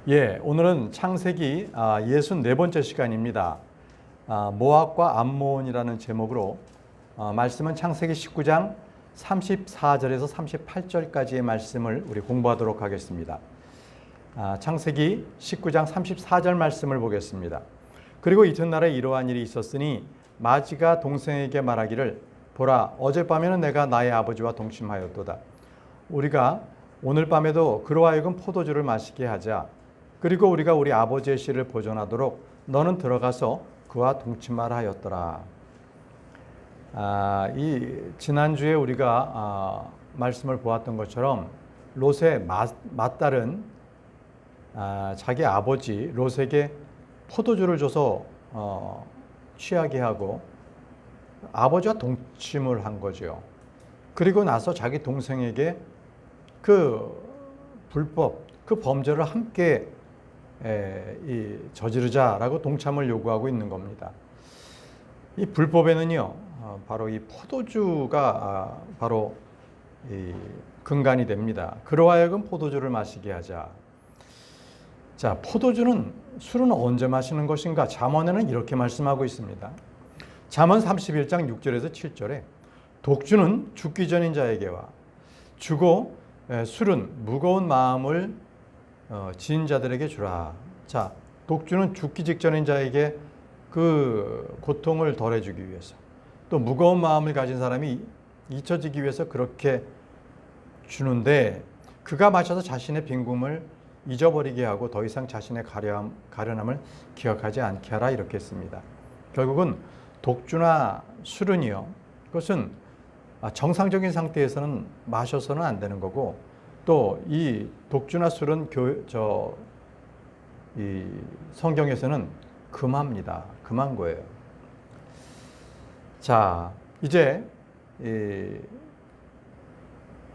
오늘은 창세기 64번째 시간입니다. 모압과 암몬이라는 제목으로 말씀은 창세기 19장 34절에서 38절까지의 말씀을 우리 공부하도록 하겠습니다. 창세기 19장 34절 말씀을 보겠습니다. 그리고 이튿날에 이러한 일이 있었으니 마지가 동생에게 말하기를 보라, 어젯밤에는 내가 나의 아버지와 동침하였도다. 우리가 오늘 밤에도 그로 하여금 포도주를 마시게 하자. 그리고 우리가 우리 아버지의 씨를 보존하도록 너는 들어가서 그와 동침하라 하였더라. 지난주에 우리가 말씀을 보았던 것처럼 롯의 맏딸은 자기 아버지 롯에게 포도주를 줘서 취하게 하고 아버지와 동침을 한 거죠. 그리고 나서 자기 동생에게 그 불법, 그 범죄를 함께 저지르자라고 동참을 요구하고 있는 겁니다. 이 불법에는요, 바로 이 포도주가 바로 이 근간이 됩니다. 그로 하여금 포도주를 마시게 하자. 자, 술은 언제 마시는 것인가? 잠언에는 이렇게 말씀하고 있습니다. 잠언 31장 6절에서 7절에 독주는 죽기 전인 자에게와 주고 술은 무거운 마음을 지은 자들에게 주라. 자, 독주는 죽기 직전인 자에게 그 고통을 덜해주기 위해서, 또 무거운 마음을 가진 사람이 잊혀지기 위해서 그렇게 주는데, 그가 마셔서 자신의 빈궁을 잊어버리게 하고 더 이상 자신의 가련함을 기억하지 않게 하라, 이렇게 했습니다. 결국은 독주나 술은요, 그것은 정상적인 상태에서는 마셔서는 안 되는 거고, 또 이 독주나 술은 이 성경에서는 금합니다. 금한 거예요. 자, 이제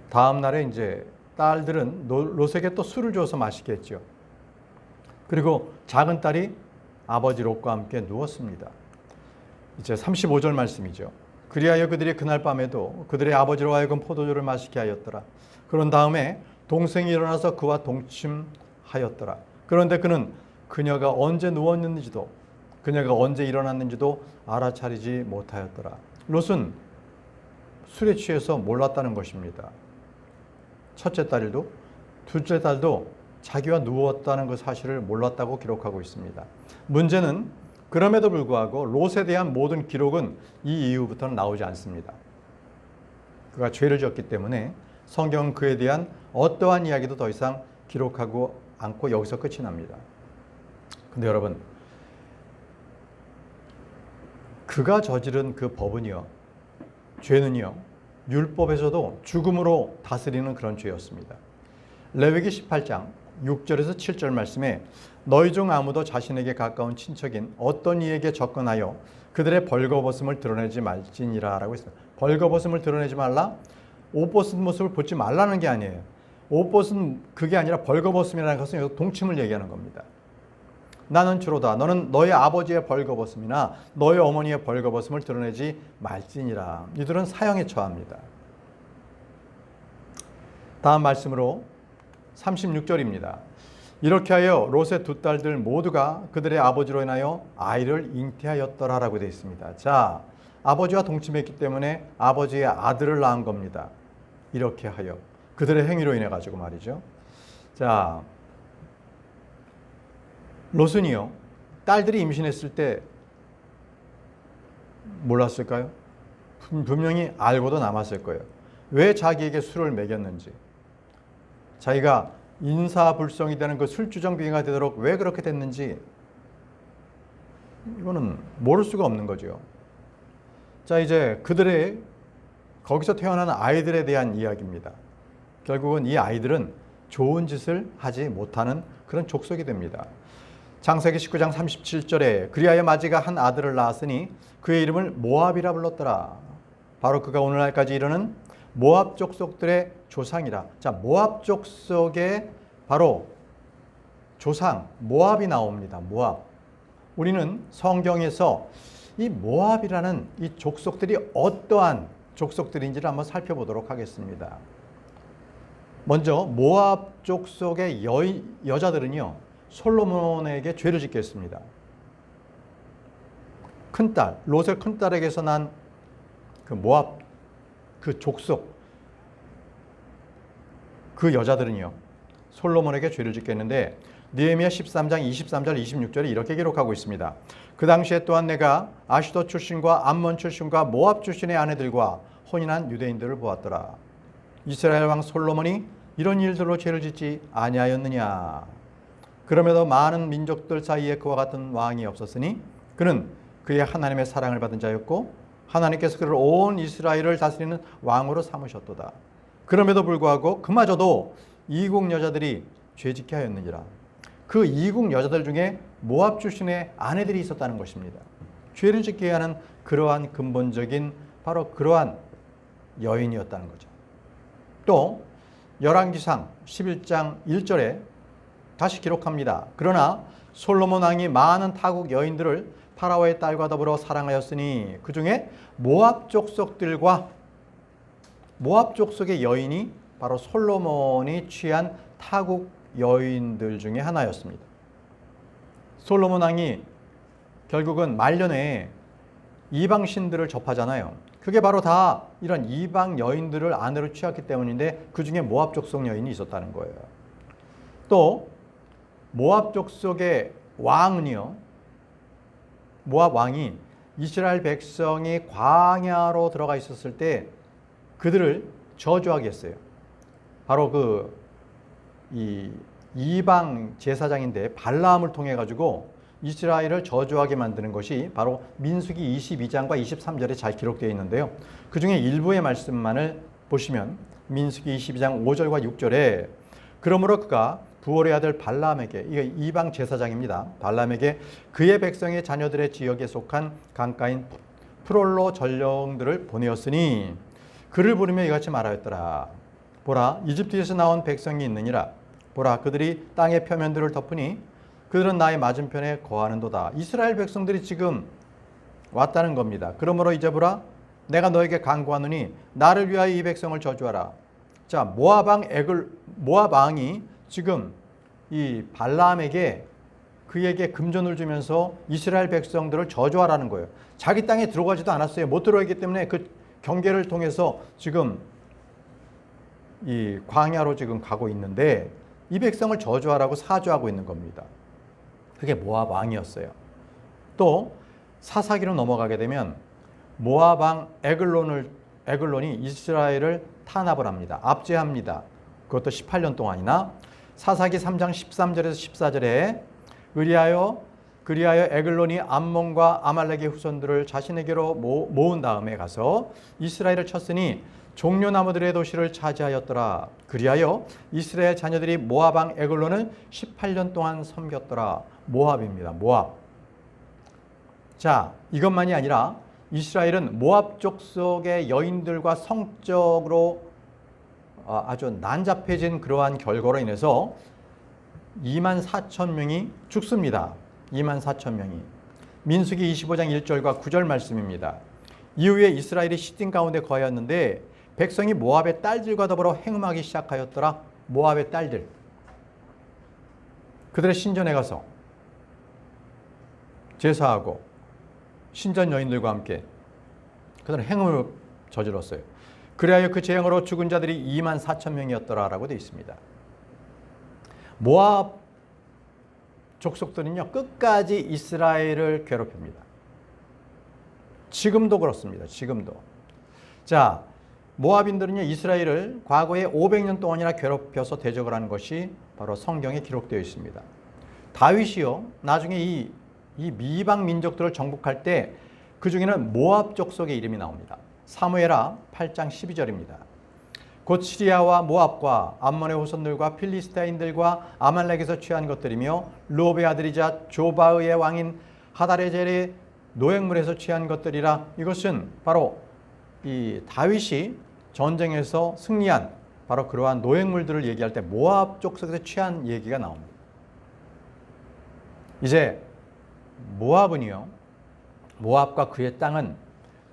다음 날에 이제 딸들은 롯에게 또 술을 줘서 마시겠죠. 그리고 작은 딸이 아버지 롯과 함께 누웠습니다. 이제 35절 말씀이죠. 그리하여 그들이 그날 밤에도 그들의 아버지로 하여금 포도주를 마시게 하였더라. 그런 다음에 동생이 일어나서 그와 동침하였더라. 그런데 그는 그녀가 언제 누웠는지도 그녀가 언제 일어났는지도 알아차리지 못하였더라. 롯은 술에 취해서 몰랐다는 것입니다. 첫째 딸도 둘째 딸도 자기와 누웠다는 그 사실을 몰랐다고 기록하고 있습니다. 문제는 그럼에도 불구하고 롯에 대한 모든 기록은 이 이후부터는 나오지 않습니다. 그가 죄를 지었기 때문에 성경은 그에 대한 어떠한 이야기도 더 이상 기록하고 않고 여기서 끝이 납니다. 근데 여러분, 그가 저지른 그 법은요, 죄는요, 율법에서도 죽음으로 다스리는 그런 죄였습니다. 레위기 18장 6절에서 7절 말씀에 너희 중 아무도 자신에게 가까운 친척인 어떤 이에게 접근하여 그들의 벌거벗음을 드러내지 말지니라 라고 했어요. 벌거벗음을 드러내지 말라? 옷 벗은 모습을 보지 말라는 게 아니에요. 옷 벗은 그게 아니라 벌거벗음이라는 것은 여기서 동침을 얘기하는 겁니다. 나는 주로다. 너는 너의 아버지의 벌거벗음이나 너의 어머니의 벌거벗음을 드러내지 말지니라. 이들은 사형에 처합니다. 다음 말씀으로 36절입니다. 이렇게 하여 롯의 두 딸들 모두가 그들의 아버지로 인하여 아이를 잉태하였더라라고 되어 있습니다. 자, 아버지와 동침했기 때문에 아버지의 아들을 낳은 겁니다. 이렇게 하여 그들의 행위로 인해 가지고 말이죠. 자, 롯은요, 딸들이 임신했을 때 몰랐을까요? 분명히 알고도 남았을 거예요. 왜 자기에게 술을 먹였는지, 자기가 인사불성이 되는 그 술주정뱅이가 되도록 왜 그렇게 됐는지, 이거는 모를 수가 없는 거죠. 자, 이제 그들의 거기서 태어나는 아이들에 대한 이야기입니다. 결국은 이 아이들은 좋은 짓을 하지 못하는 그런 족속이 됩니다. 창세기 19장 37절에 그리하여 마지가 한 아들을 낳았으니 그의 이름을 모압이라 불렀더라. 바로 그가 오늘날까지 이르는 모압 족속들의 조상이라. 자, 모압 족속의 바로 조상 모압이 나옵니다. 모압. 우리는 성경에서 이 모압이라는 이 족속들이 어떠한 족속들인지를 한번 살펴보도록 하겠습니다. 먼저 모압 족속의 여자들은요, 솔로몬에게 죄를 짓게 했습니다. 큰딸, 롯의 큰딸에게서 난 그 모압 그 족속 그 여자들은요 솔로몬에게 죄를 짓게 했는데 느헤미야 13장 23절 26절에 이렇게 기록하고 있습니다. 그 당시에 또한 내가 아시도 출신과 암몬 출신과 모압 출신의 아내들과 혼인한 유대인들을 보았더라. 이스라엘 왕 솔로몬이 이런 일들로 죄를 짓지 아니하였느냐. 그럼에도 많은 민족들 사이에 그와 같은 왕이 없었으니 그는 그의 하나님의 사랑을 받은 자였고 하나님께서 그를 온 이스라엘을 다스리는 왕으로 삼으셨도다. 그럼에도 불구하고 그마저도 이국 여자들이 죄짓게 하였느니라. 그 이국 여자들 중에 모압 출신의 아내들이 있었다는 것입니다. 죄를 짓게 하는 그러한 근본적인 바로 그러한 여인이었다는 거죠. 또 열왕기상 11장 1절에 다시 기록합니다. 그러나 솔로몬 왕이 많은 타국 여인들을 파라오의 딸과 더불어 사랑하였으니 그 중에 모압 족속들과 모압 족속의 여인이 바로 솔로몬이 취한 타국 여인들 중에 하나였습니다. 솔로몬 왕이 결국은 말년에 이방 신들을 접하잖아요. 그게 바로 다 이런 이방 여인들을 아내로 취했기 때문인데 그 중에 모압 족속 여인이 있었다는 거예요. 또 모압 족속의 왕은요. 모압 왕이 이스라엘 백성이 광야로 들어가 있었을 때 그들을 저주하게 했어요. 바로 이 이방 제사장인데 발라함을 통해 가지고 이스라엘을 저주하게 만드는 것이 바로 민수기 22장과 23절에 잘 기록되어 있는데요. 그 중에 일부의 말씀만을 보시면 민수기 22장 5절과 6절에 그러므로 그가 부올의 아들 발람에게, 이게 이방 제사장입니다. 발람에게 그의 백성의 자녀들의 지역에 속한 강가인 프롤로 전령들을 보내었으니 그를 부르며 이같이 말하였더라. 보라, 이집트에서 나온 백성이 있느니라. 보라, 그들이 땅의 표면들을 덮으니 그들은 나의 맞은편에 거하는도다. 이스라엘 백성들이 지금 왔다는 겁니다. 그러므로 이제 보라, 내가 너에게 간구하노니 나를 위하여 이 백성을 저주하라. 자, 모압 왕이 지금 이 발람에게 그에게 금전을 주면서 이스라엘 백성들을 저주하라는 거예요. 자기 땅에 들어가지도 않았어요. 못 들어가기 때문에 그 경계를 통해서 지금 이 광야로 지금 가고 있는데 이 백성을 저주하라고 사주하고 있는 겁니다. 그게 모압 왕이었어요. 또 사사기로 넘어가게 되면 모압 왕 에글론이 이스라엘을 탄압을 합니다. 압제합니다. 그것도 18년 동안이나 사사기 3장 13절에서 14절에 그리하여 에글론이 암몬과 아말렉의 후손들을 자신에게로 모은 다음에 가서 이스라엘을 쳤으니 종려나무들의 도시를 차지하였더라. 그리하여 이스라엘 자녀들이 모압 왕 에글론을 18년 동안 섬겼더라. 모압입니다. 모압. 자, 이것만이 아니라 이스라엘은 모압 족속의 여인들과 성적으로 아주 난잡해진 그러한 결과로 인해서 24,000명이 죽습니다. 24,000명이. 민수기 25장 1절과 9절 말씀입니다. 이후에 이스라엘이 시딘 가운데 거하였는데 백성이 모압의 딸들과 더불어 행음하기 시작하였더라. 모압의 딸들. 그들의 신전에 가서 제사하고 신전 여인들과 함께 그들은 행음을 저질렀어요. 그리하여 그 재앙으로 죽은 자들이 24,000명이었더라라고 되어 있습니다. 모압 족속들은요 끝까지 이스라엘을 괴롭힙니다. 지금도 그렇습니다. 지금도. 자, 모압인들은요 이스라엘을 과거에 500년 동안이나 괴롭혀서 대적을 한 것이 바로 성경에 기록되어 있습니다. 다윗이요 나중에 이 미방 민족들을 정복할 때 그 중에는 모압 족속의 이름이 나옵니다. 사무엘하 8장 12절입니다. 곧 시리아와 모압과 암몬의 후손들과 필리스타인들과 아말렉에서 취한 것들이며 르홉의 아들이자 조바의 왕인 하다레젤의 노획물에서 취한 것들이라. 이것은 바로 이 다윗이 전쟁에서 승리한 바로 그러한 노획물들을 얘기할 때 모압 족속에서 취한 얘기가 나옵니다. 이제 모압과 그의 땅은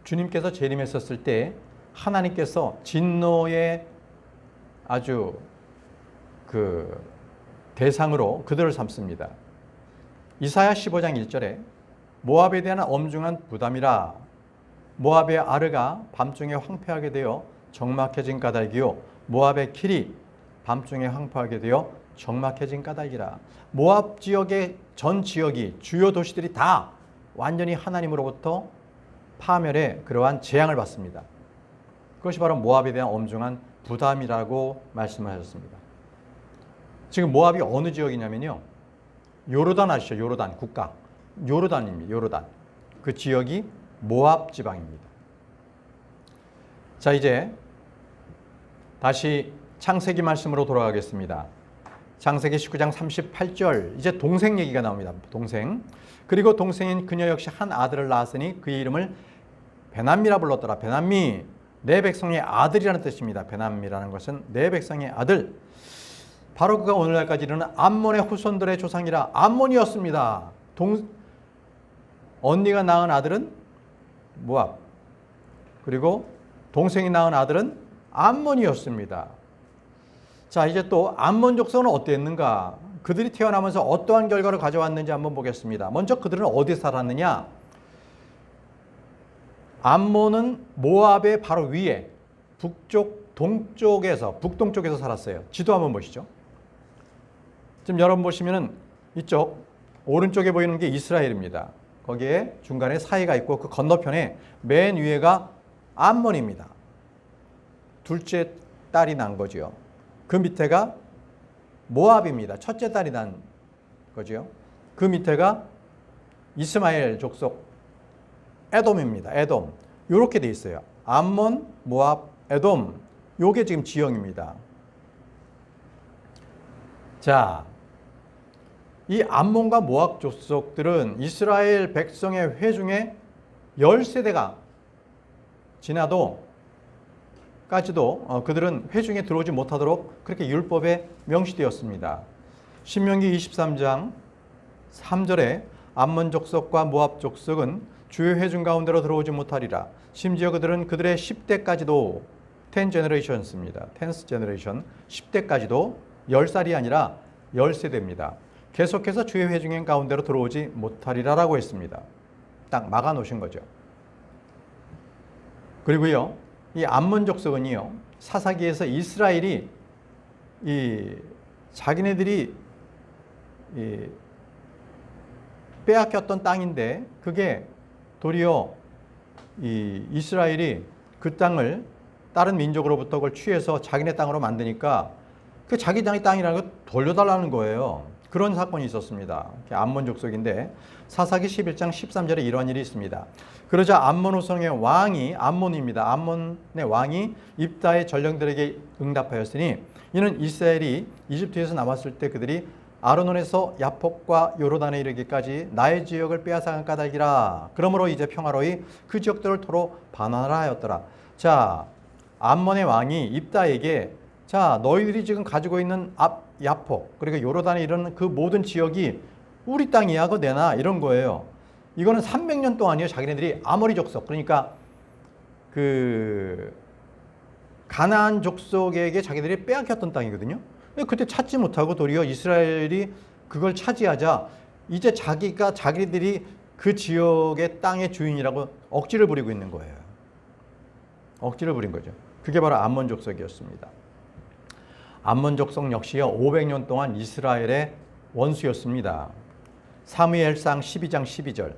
주님께서 재림했었을 때 하나님께서 진노의 아주 대상으로 그들을 삼습니다. 이사야 15장 1절에 모압에 대한 엄중한 부담이라 모압의 아르가 밤중에 황폐하게 되어 적막해진 까닭이요 모압의 길이 밤중에 황폐하게 되어 적막해진 까닭이라. 모압 지역의 전 지역이 주요 도시들이 다 완전히 하나님으로부터 파멸의 그러한 재앙을 받습니다. 그것이 바로 모압에 대한 엄중한 부담이라고 말씀하셨습니다. 지금 모압이 어느 지역이냐면요, 요르단 아시죠? 요르단 국가, 요르단입니다. 요르단. 그 지역이 모압 지방입니다. 자, 이제 다시 창세기 말씀으로 돌아가겠습니다. 창세기 19장 38절, 이제 동생 얘기가 나옵니다. 동생. 그리고 동생인 그녀 역시 한 아들을 낳았으니 그의 이름을 베남미라 불렀더라. 베남미, 내 백성의 아들이라는 뜻입니다. 베남미라는 것은 내 백성의 아들. 바로 그가 오늘날까지 이르는 암몬의 후손들의 조상이라. 암몬이었습니다. 언니가 낳은 아들은 모압, 그리고 동생이 낳은 아들은 암몬이었습니다. 자, 이제 또 암몬 족속은 어땠는가? 그들이 태어나면서 어떠한 결과를 가져왔는지 한번 보겠습니다. 먼저 그들은 어디 살았느냐? 암몬은 모압의 바로 위에 북쪽 동쪽에서 북동쪽에서 살았어요. 지도 한번 보시죠. 지금 여러분 보시면은 이쪽 오른쪽에 보이는 게 이스라엘입니다. 거기에 중간에 사이가 있고 그 건너편에 맨 위에가 암몬입니다. 둘째 딸이 난 거죠. 그 밑에가 모압입니다. 첫째 딸이 난 거죠. 그 밑에가 이스마엘 족속 에돔입니다. 에돔. 이렇게 돼 있어요. 암몬, 모압, 에돔. 요게 지금 지형입니다. 자, 이 암몬과 모압 족속들은 이스라엘 백성의 회중에 10세대가 지나도 까지도 그들은 회중에 들어오지 못하도록 그렇게 율법에 명시되었습니다. 신명기 23장 3절에 암몬 족속과 모압 족속은 주의 회중 가운데로 들어오지 못하리라. 심지어 그들은 그들의 10대까지도 10 generations입니다. 10th generation 10대까지도 10살이 아니라 10세대입니다. 계속해서 주의 회중 가운데로 들어오지 못하리라라고 했습니다. 딱 막아 놓으신 거죠. 그리고요, 이 암몬 족속은요, 사사기에서 이스라엘이 자기네들이 빼앗겼던 땅인데 그게 도리어 이스라엘이 그 땅을 다른 민족으로부터 그걸 취해서 자기네 땅으로 만드니까 그 자기 땅이라는 걸 돌려달라는 거예요. 그런 사건이 있었습니다. 암몬 족속인데 사사기 11장 13절에 이러한 일이 있습니다. 그러자 암몬 후손의 왕이 암몬입니다. 암몬의 왕이 입다의 전령들에게 응답하였으니 이는 이스라엘이 이집트에서 나왔을 때 그들이 아르논에서 야폭과 요르단에 이르기까지 나의 지역을 빼앗아간 까닭이라. 그러므로 이제 평화로이 그 지역들을 토로 반환하라 하였더라. 자, 암몬의 왕이 입다에게 자, 너희들이 지금 가지고 있는 야폭 그리고 요르단에 이르는 그 모든 지역이 우리 땅이야, 그거 내놔, 이런 거예요. 이거는 300년 동안이요, 자기네들이 아모리 족속, 그러니까 그 가나안 족속에게 자기들이 빼앗겼던 땅이거든요. 근데 그때 찾지 못하고 도리어 이스라엘이 그걸 차지하자 이제 자기들이 그 지역의 땅의 주인이라고 억지를 부리고 있는 거예요. 억지를 부린 거죠. 그게 바로 암몬 족속이었습니다. 암몬 족속 역시요 500년 동안 이스라엘의 원수였습니다. 사무엘상 12장 12절.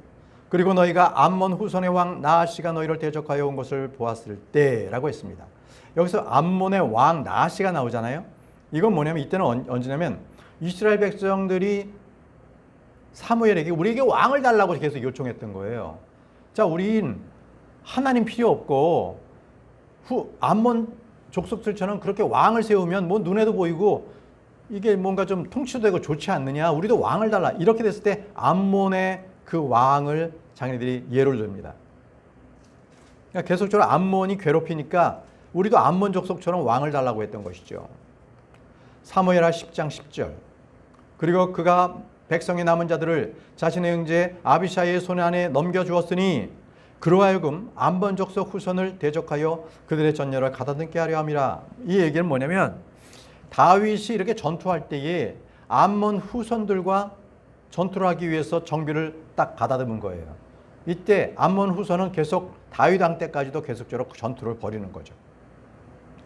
그리고 너희가 암몬 후손의 왕 나하시가 너희를 대적하여 온 것을 보았을 때라고 했습니다. 여기서 암몬의 왕 나하시가 나오잖아요. 이건 뭐냐면 이때는 언제냐면 이스라엘 백성들이 사무엘에게 우리에게 왕을 달라고 계속 요청했던 거예요. 자, 우린 하나님 필요 없고 암몬 족속들처럼 그렇게 왕을 세우면 뭐 눈에도 보이고 이게 뭔가 좀 통치도 되고 좋지 않느냐, 우리도 왕을 달라, 이렇게 됐을 때 암몬의 그 왕을 자기네들이 예를 듭니다. 그러니까 계속적으로 암몬이 괴롭히니까 우리도 암몬 족속처럼 왕을 달라고 했던 것이죠. 사무엘하 10장 10절. 그리고 그가 백성의 남은 자들을 자신의 형제 아비샤이의 손 안에 넘겨주었으니 그로 하여금 암몬 족속 후손을 대적하여 그들의 전열을 가다듬게 하려 함이라. 이 얘기는 뭐냐면 다윗이 이렇게 전투할 때에 암몬 후손들과 전투를 하기 위해서 정비를 딱 가다듬은 거예요. 이때 암몬 후손은 계속 다윗 왕 때까지도 계속적으로 전투를 벌이는 거죠.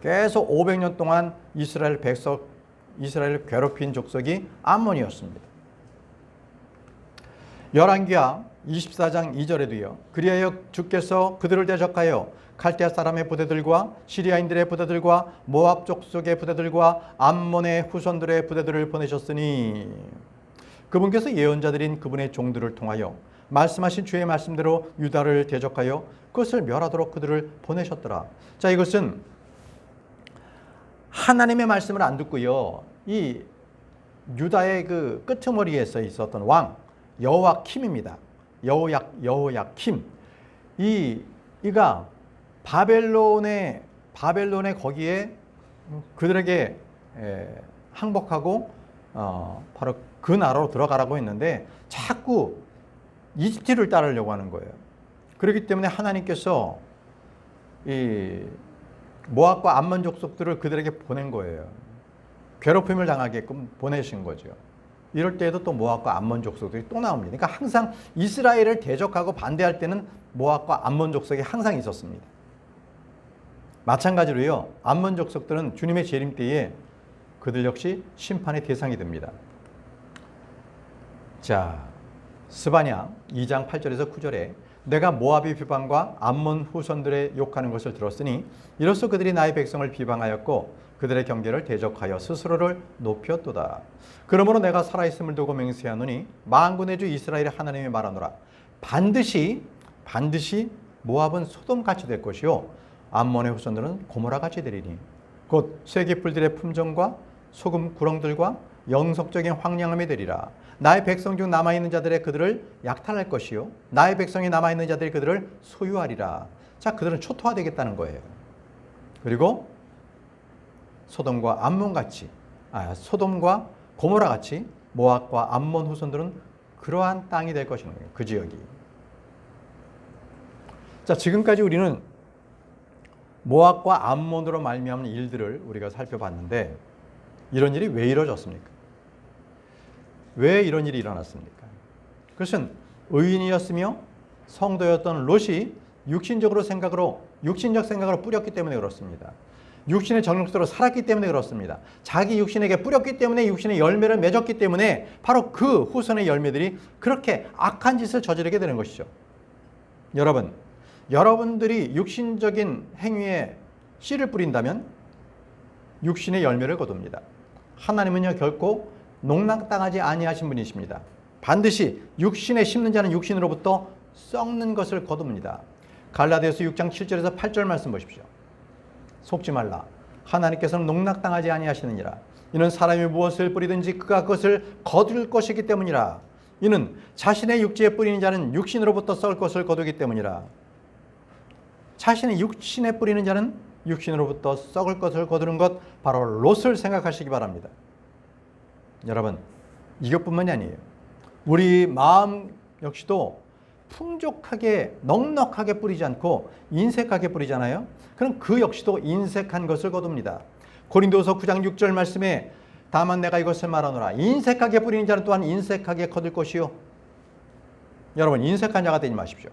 계속 500년 동안 이스라엘을 괴롭힌 족속이 암몬이었습니다. 열왕기하 24장 2절에도요. 그리하여 주께서 그들을 대적하여 갈대아 사람의 부대들과 시리아인들의 부대들과 모압 족속의 부대들과 암몬의 후손들의 부대들을 보내셨으니 그분께서 예언자들인 그분의 종들을 통하여 말씀하신 주의 말씀대로 유다를 대적하여 그것을 멸하도록 그들을 보내셨더라. 자, 이것은 하나님의 말씀을 안 듣고요. 이 유다의 그 끄트머리에서 있었던 왕 여호야킴입니다. 여호야킴. 이가 바벨론의 거기에 그들에게 항복하고 바로 그 나라로 들어가라고 했는데 자꾸 이집트를 따르려고 하는 거예요. 그렇기 때문에 하나님께서 이 모압과 암몬 족속들을 그들에게 보낸 거예요. 괴롭힘을 당하게끔 보내신 거죠. 이럴 때에도 또 모압과 암몬 족속들이 또 나옵니다. 그러니까 항상 이스라엘을 대적하고 반대할 때는 모압과 암몬 족속이 항상 있었습니다. 마찬가지로요. 암몬 족속들은 주님의 재림 때에 그들 역시 심판의 대상이 됩니다. 자, 스바냐 2장 8절에서 9절에 내가 모압의 비방과 암몬 후손들의 욕하는 것을 들었으니 이로써 그들이 나의 백성을 비방하였고 그들의 경계를 대적하여 스스로를 높였도다. 그러므로 내가 살아있음을 두고 맹세하노니 만군의 주 이스라엘의 하나님이 말하노라. 반드시 모압은 소돔같이 될 것이요 암몬의 후손들은 고모라같이 되리니 곧 쇠기풀들의 품종과 소금 구렁들과 영속적인 황량함이 되리라. 나의 백성 중 남아있는 자들의 그들을 약탈할 것이요 나의 백성이 남아있는 자들이 그들을 소유하리라. 자, 그들은 초토화되겠다는 거예요. 그리고 소돔과 고모라같이 모압과 암몬 후손들은 그러한 땅이 될 것이는 거예요. 그 지역이. 자, 지금까지 우리는 모압과 암몬으로 말미암은 일들을 우리가 살펴봤는데 이런 일이 왜 이루어졌습니까? 왜 이런 일이 일어났습니까? 그것은 의인이었으며 성도였던 롯이 육신적 생각으로 뿌렸기 때문에 그렇습니다. 육신의 정욕대로 살았기 때문에 그렇습니다. 자기 육신에게 뿌렸기 때문에 육신의 열매를 맺었기 때문에 바로 그 후손의 열매들이 그렇게 악한 짓을 저지르게 되는 것이죠. 여러분들이 육신적인 행위에 씨를 뿌린다면 육신의 열매를 거둡니다. 하나님은요 결코 농락당하지 아니하신 분이십니다. 반드시 육신에 심는 자는 육신으로부터 썩는 것을 거둡니다. 갈라디아서 6장 7절에서 8절 말씀 보십시오. 속지 말라. 하나님께서는 농락당하지 아니하시느니라. 이는 사람이 무엇을 뿌리든지 그가 그것을 거둘 것이기 때문이라. 이는 자신의 육지에 뿌리는 자는 육신으로부터 썩을 것을 거두기 때문이라. 자신의 육신에 뿌리는 자는 육신으로부터 썩을 것을 거두는 것, 바로 롯을 생각하시기 바랍니다. 여러분, 이것뿐만이 아니에요. 우리 마음 역시도 풍족하게 넉넉하게 뿌리지 않고 인색하게 뿌리잖아요. 그럼 그 역시도 인색한 것을 거둡니다. 고린도서 9장 6절 말씀에 다만 내가 이것을 말하노라. 인색하게 뿌리는 자는 또한 인색하게 거둘 것이요. 여러분, 인색한 자가 되지 마십시오.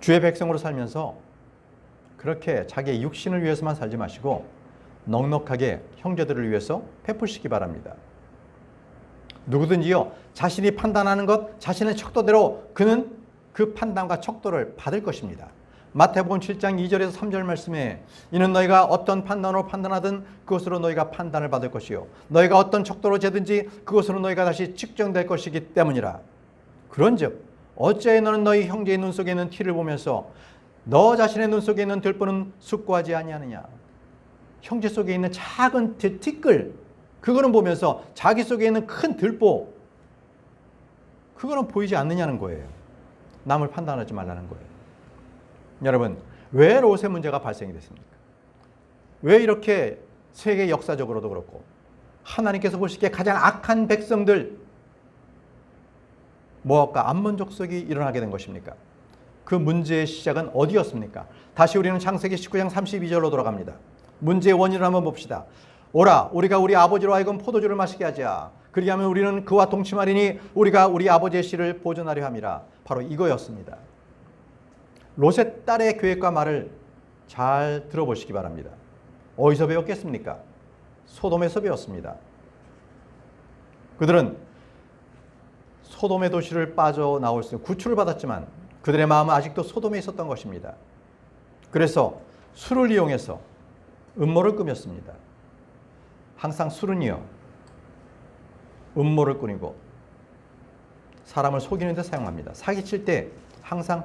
주의 백성으로 살면서 그렇게 자기의 육신을 위해서만 살지 마시고 넉넉하게 형제들을 위해서 베푸시기 바랍니다. 누구든지요, 자신이 판단하는 것, 자신의 척도대로 그는 그 판단과 척도를 받을 것입니다. 마태복음 7장 2절에서 3절 말씀에 이는 너희가 어떤 판단으로 판단하든 그것으로 너희가 판단을 받을 것이요 너희가 어떤 척도로 재든지 그것으로 너희가 다시 측정될 것이기 때문이라. 그런즉 어찌하여 너는 너희 형제의 눈 속에 있는 티를 보면서 너 자신의 눈 속에 있는 들보는 숙고하지 아니하느냐. 형제 속에 있는 작은 티끌, 그거는 보면서 자기 속에 있는 큰 들보, 그거는 보이지 않느냐는 거예요. 남을 판단하지 말라는 거예요. 여러분, 왜 롯의 문제가 발생이 됐습니까? 왜 이렇게 세계 역사적으로도 그렇고 하나님께서 보시기에 가장 악한 백성들, 모압과 암몬 족속이 일어나게 된 것입니까? 그 문제의 시작은 어디였습니까? 다시 우리는 창세기 19장 32절로 돌아갑니다. 문제의 원인을 한번 봅시다. 오라, 우리가 우리 아버지로 하여금 포도주를 마시게 하자. 그리하면 우리는 그와 동침하리니 우리가 우리 아버지의 씨를 보존하려 함이라. 바로 이거였습니다. 롯의 딸의 계획과 말을 잘 들어보시기 바랍니다. 어디서 배웠겠습니까? 소돔에서 배웠습니다. 그들은 소돔의 도시를 빠져나올 수 있는 구출을 받았지만 그들의 마음은 아직도 소돔에 있었던 것입니다. 그래서 술을 이용해서 음모를 꾸몄습니다. 항상 술은요, 음모를 꾸미고 사람을 속이는 데 사용합니다. 사기칠 때 항상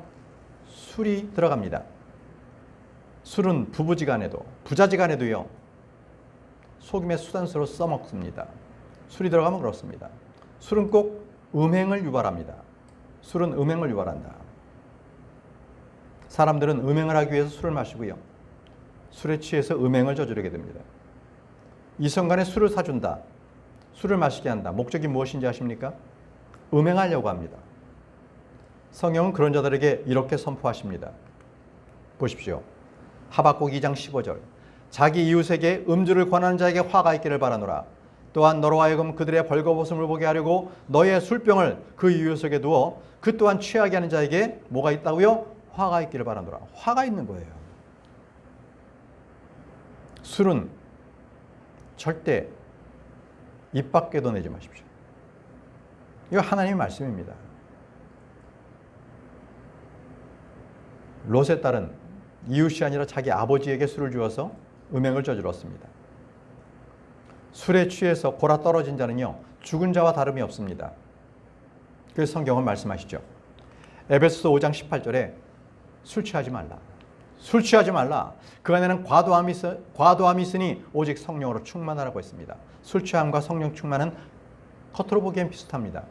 술이 들어갑니다. 술은 부부지간에도 부자지간에도요, 속임의 수단으로 써먹습니다. 술이 들어가면 그렇습니다. 술은 꼭 음행을 유발합니다. 술은 음행을 유발한다. 사람들은 음행을 하기 위해서 술을 마시고요, 술에 취해서 음행을 저지르게 됩니다. 이성간에 술을 사준다, 술을 마시게 한다. 목적이 무엇인지 아십니까? 음행하려고 합니다. 성경은 그런 자들에게 이렇게 선포하십니다. 보십시오. 하박국 2장 15절. 자기 이웃에게 음주를 권하는 자에게 화가 있기를 바라노라. 또한 너로 하여금 그들의 벌거벗음을 보게 하려고 너의 술병을 그 이웃에게 두어 그 또한 취하게 하는 자에게 뭐가 있다고요? 화가 있기를 바라노라. 화가 있는 거예요. 술은 절대 입 밖에도 내지 마십시오. 이거 하나님의 말씀입니다. 롯의 딸은 이웃이 아니라 자기 아버지에게 술을 주어서 음행을 저질렀습니다. 술에 취해서 골아 떨어진 자는요, 죽은 자와 다름이 없습니다. 그래서 성경은 말씀하시죠. 에베소서 5장 18절에 술 취하지 말라. 술 취하지 말라. 그 안에는 과도함이 있으니 오직 성령으로 충만하라고 했습니다. 술 취함과 성령 충만은 겉으로 보기엔 비슷합니다.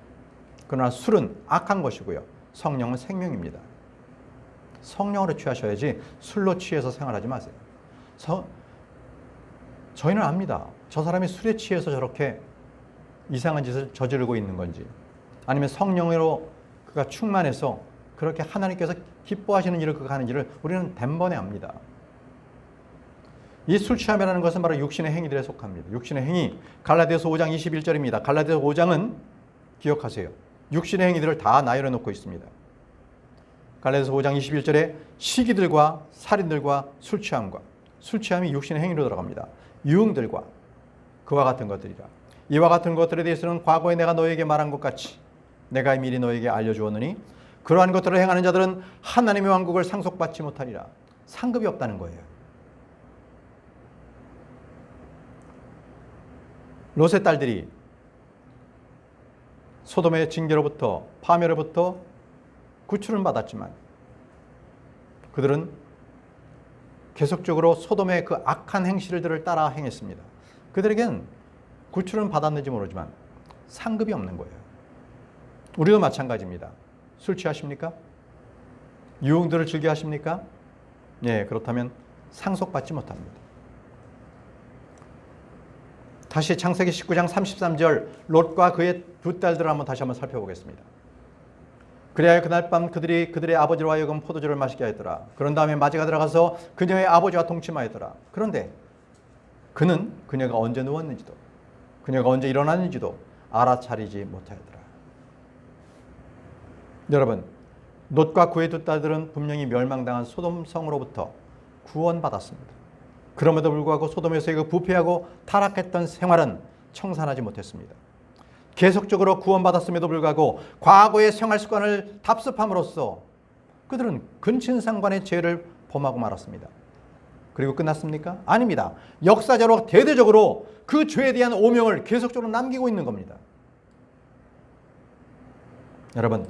그러나 술은 악한 것이고요, 성령은 생명입니다. 성령으로 취하셔야지 술로 취해서 생활하지 마세요. 저희는 압니다. 저 사람이 술에 취해서 저렇게 이상한 짓을 저지르고 있는 건지, 아니면 성령으로 그가 충만해서 그렇게 하나님께서 기뻐하시는 일을 그가 하는지를 우리는 단번에 압니다. 이 술 취함이라는 것은 바로 육신의 행위들에 속합니다. 육신의 행위, 갈라디아서 5장 21절입니다. 갈라디아서 5장은 기억하세요. 육신의 행위들을 다 나열해 놓고 있습니다. 갈라디아서 5장 21절에 시기들과 살인들과 술 취함과, 술 취함이 육신의 행위로 들어갑니다. 유흥들과 그와 같은 것들이라. 이와 같은 것들에 대해서는 과거에 내가 너에게 말한 것 같이 내가 미리 너에게 알려주었느니 그러한 것들을 행하는 자들은 하나님의 왕국을 상속받지 못하리라. 상급이 없다는 거예요. 롯의 딸들이 소돔의 징계로부터, 파멸로부터 구출은 받았지만 그들은 계속적으로 소돔의 그 악한 행실들을 따라 행했습니다. 그들에겐 구출은 받았는지 모르지만 상급이 없는 거예요. 우리도 마찬가지입니다. 술 취하십니까? 유흥들을 즐겨 하십니까? 예, 그렇다면 상속받지 못합니다. 다시 창세기 19장 33절, 롯과 그의 두 딸들을 다시 한번 살펴보겠습니다. 그래야 그날 밤 그들이 그들의 아버지로 하여금 포도주를 마시게 하였더라. 그런 다음에 마지가 들어가서 그녀의 아버지와 동침하였더라. 그런데 그는 그녀가 언제 누웠는지도, 그녀가 언제 일어났는지도 알아차리지 못하였더라. 여러분, 롯과 그의 두 딸들은 분명히 멸망당한 소돔 성으로부터 구원받았습니다. 그럼에도 불구하고 소돔에서의 그 부패하고 타락했던 생활은 청산하지 못했습니다. 계속적으로 구원받았음에도 불구하고 과거의 생활 습관을 답습함으로써 그들은 근친상간의 죄를 범하고 말았습니다. 그리고 끝났습니까? 아닙니다. 역사적으로 대대적으로 그 죄에 대한 오명을 계속적으로 남기고 있는 겁니다. 여러분,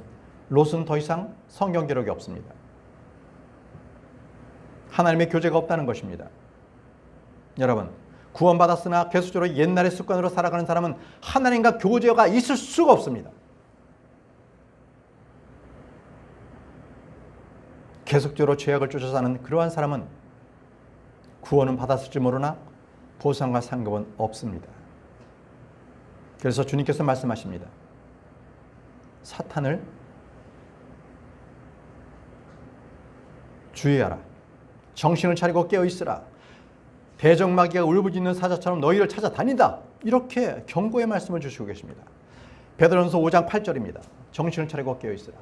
롯은 더 이상 성경 기록이 없습니다. 하나님의 교제가 없다는 것입니다. 여러분, 구원받았으나 계속적으로 옛날의 습관으로 살아가는 사람은 하나님과 교제가 있을 수가 없습니다. 계속적으로 죄악을 쫓아 사는 그러한 사람은 구원은 받았을지 모르나 보상과 상급은 없습니다. 그래서 주님께서 말씀하십니다. 사탄을 주의하라. 정신을 차리고 깨어 있으라. 대적마귀가 울부짖는 사자처럼 너희를 찾아다닌다. 이렇게 경고의 말씀을 주시고 계십니다. 베드로전서 5장 8절입니다. 정신을 차리고 깨어있으라.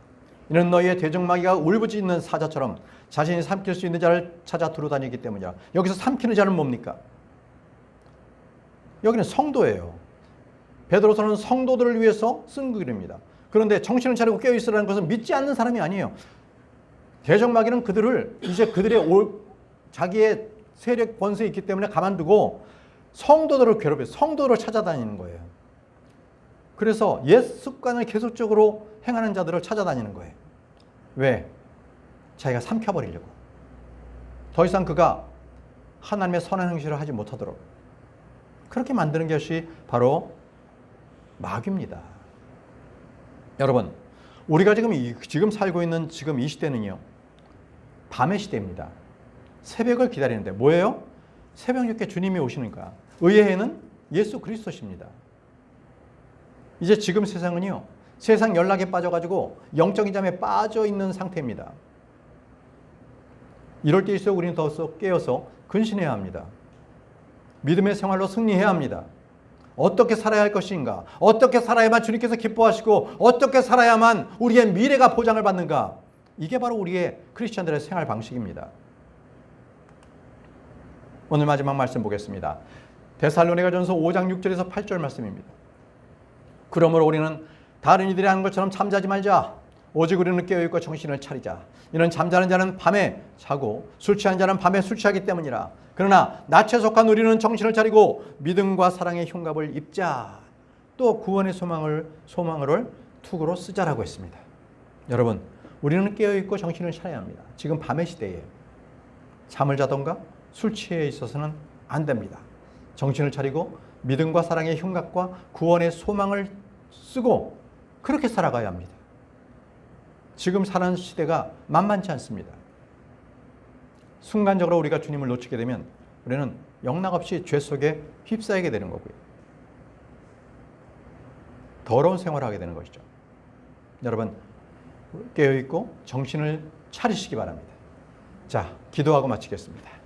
이는 너희의 대적마귀가 울부짖는 사자처럼 자신이 삼킬 수 있는 자를 찾아 두루다니기 때문이라. 여기서 삼키는 자는 뭡니까? 여기는 성도예요. 베드로서는 성도들을 위해서 쓴 글입니다. 그런데 정신을 차리고 깨어있으라는 것은 믿지 않는 사람이 아니에요. 대적마귀는 그들을 이제 그들의 자기의 세력 권세에 있기 때문에 가만두고 성도들을 괴롭혀 성도를 찾아다니는 거예요. 그래서 옛 습관을 계속적으로 행하는 자들을 찾아다니는 거예요. 왜? 자기가 삼켜버리려고. 더 이상 그가 하나님의 선한 행실을 하지 못하도록 그렇게 만드는 것이 바로 마귀입니다. 여러분, 우리가 지금 살고 있는 지금 이 시대는요, 밤의 시대입니다. 새벽을 기다리는데 뭐예요? 새벽 늦게 주님이 오시니까 의의 해는 예수 그리스도십니다. 이제 지금 세상은요, 세상 연락에 빠져가지고 영적인 잠에 빠져 있는 상태입니다. 이럴 때일수록 우리는 더 깨어서 근신해야 합니다. 믿음의 생활로 승리해야 합니다. 어떻게 살아야 할 것인가? 어떻게 살아야만 주님께서 기뻐하시고 어떻게 살아야만 우리의 미래가 보장을 받는가? 이게 바로 우리의 크리스천들의 생활 방식입니다. 오늘 마지막 말씀 보겠습니다. 데살로니가전서 5장 6절에서 8절 말씀입니다. 그러므로 우리는 다른 이들이 하는 것처럼 잠자지 말자. 오직 우리는 깨어있고 정신을 차리자. 이는 잠자는 자는 밤에 자고 술 취한 자는 밤에 술 취하기 때문이라. 그러나 낯에 속한 우리는 정신을 차리고 믿음과 사랑의 흉갑을 입자. 또 구원의 소망을 투구로 쓰자라고 했습니다. 여러분, 우리는 깨어있고 정신을 차려야 합니다. 지금 밤의 시대에 잠을 자던가 술 취해 있어서는 안 됩니다. 정신을 차리고 믿음과 사랑의 흉곽과 구원의 소망을 쓰고 그렇게 살아가야 합니다. 지금 사는 시대가 만만치 않습니다. 순간적으로 우리가 주님을 놓치게 되면 우리는 영락없이 죄 속에 휩싸이게 되는 거고요. 더러운 생활을 하게 되는 것이죠. 여러분, 깨어있고 정신을 차리시기 바랍니다. 자, 기도하고 마치겠습니다.